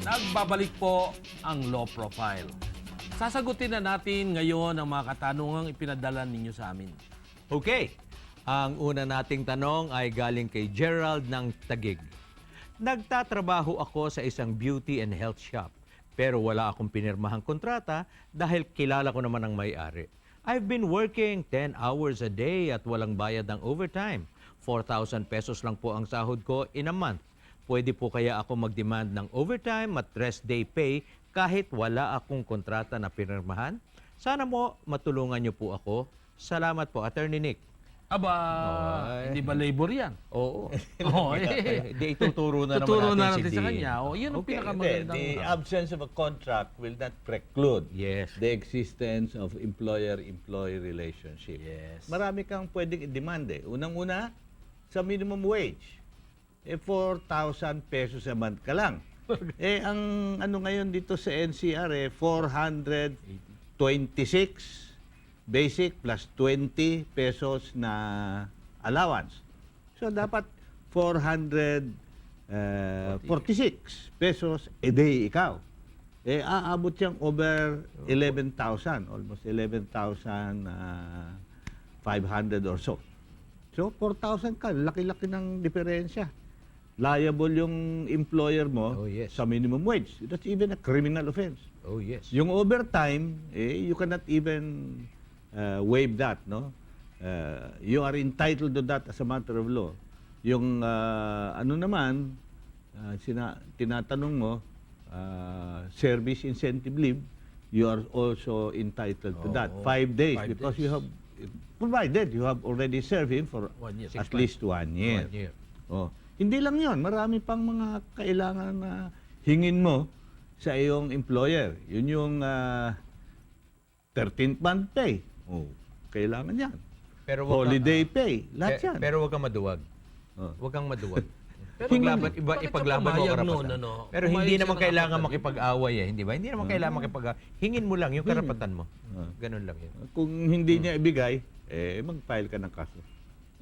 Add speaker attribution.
Speaker 1: Nagbabalik po ang Law Profile. Sasagutin na natin ngayon ang mga katanungang ipinadala ninyo sa amin.
Speaker 2: Okay. Ang una nating tanong ay galing kay Gerald ng Taguig. Nagtatrabaho ako sa isang beauty and health shop pero wala akong pinirmahang kontrata dahil kilala ko naman ang may-ari. I've been working 10 hours a day at walang bayad ng overtime. 4,000 pesos lang po ang sahod ko in a month. Pwede po kaya ako mag-demand ng overtime at rest day pay kahit wala akong kontrata na pinirmahan? Sana mo matulungan niyo po ako. Salamat po, Attorney Nick.
Speaker 1: Aba,
Speaker 2: Ay.
Speaker 1: hindi ba labor yan?
Speaker 2: Oo.
Speaker 1: Oo, eh.
Speaker 2: Di ituturo na
Speaker 1: Tuturo
Speaker 2: naman
Speaker 1: na
Speaker 2: natin
Speaker 1: natin
Speaker 2: si
Speaker 1: sa
Speaker 2: Dean.
Speaker 1: kanya. O, yun ang
Speaker 3: Okay,
Speaker 1: pinakamagandang...
Speaker 3: the absence of a contract will not preclude
Speaker 2: Yes.
Speaker 3: the existence of employer-employee relationship.
Speaker 1: Yes.
Speaker 3: Marami kang pwedeng i-demand eh. Unang-una, sa minimum wage. 4,000 pesos a month ka lang. Ang ano ngayon dito sa NCR 426 basic plus 20 pesos na allowance. So dapat 446 pesos a day ikaw. Aabot siyang over 11,000, almost 11,500 or so. So 4,000 ka, laki-laki ng diferensya. Liable yung employer mo
Speaker 2: Oh, yes.
Speaker 3: sa minimum wage. That's even a criminal offense.
Speaker 2: Oh, yes.
Speaker 3: Yung overtime, you cannot even waive that, no? You are entitled to that as a matter of law. Yung ano naman, tinatanong mo, service incentive leave, you are also entitled to that. 5 days
Speaker 1: 5
Speaker 3: because
Speaker 1: days.
Speaker 3: you have, provided you have already served him for
Speaker 1: 1 year.
Speaker 3: at least 1 year.
Speaker 2: 1 year.
Speaker 3: Oh. Hindi lang yon, marami pang mga kailangan na hingin mo sa iyong employer. Yun yung 13th month pay. Oh, kailangan yan.
Speaker 2: Pero wag
Speaker 3: Holiday pay, lahat yan.
Speaker 2: Pero wag kang maduwag.
Speaker 3: Oh.
Speaker 2: Wag kang maduwag.
Speaker 1: Pero
Speaker 2: Ipaglaban,
Speaker 1: bakit
Speaker 2: ipaglaban
Speaker 1: ka
Speaker 2: mo
Speaker 1: pumayag
Speaker 2: karapatan.
Speaker 1: nun, ano?
Speaker 2: Pero
Speaker 1: Pumayag
Speaker 2: hindi
Speaker 1: siya
Speaker 2: naman
Speaker 1: ng
Speaker 2: kailangan
Speaker 1: kapatid.
Speaker 2: makipag-away eh, hindi ba? Hindi naman kailangan hingin mo lang yung karapatan mo.
Speaker 3: Ah.
Speaker 2: Ganun lang yun.
Speaker 3: Kung hindi niya ibigay, mag-file ka ng kaso.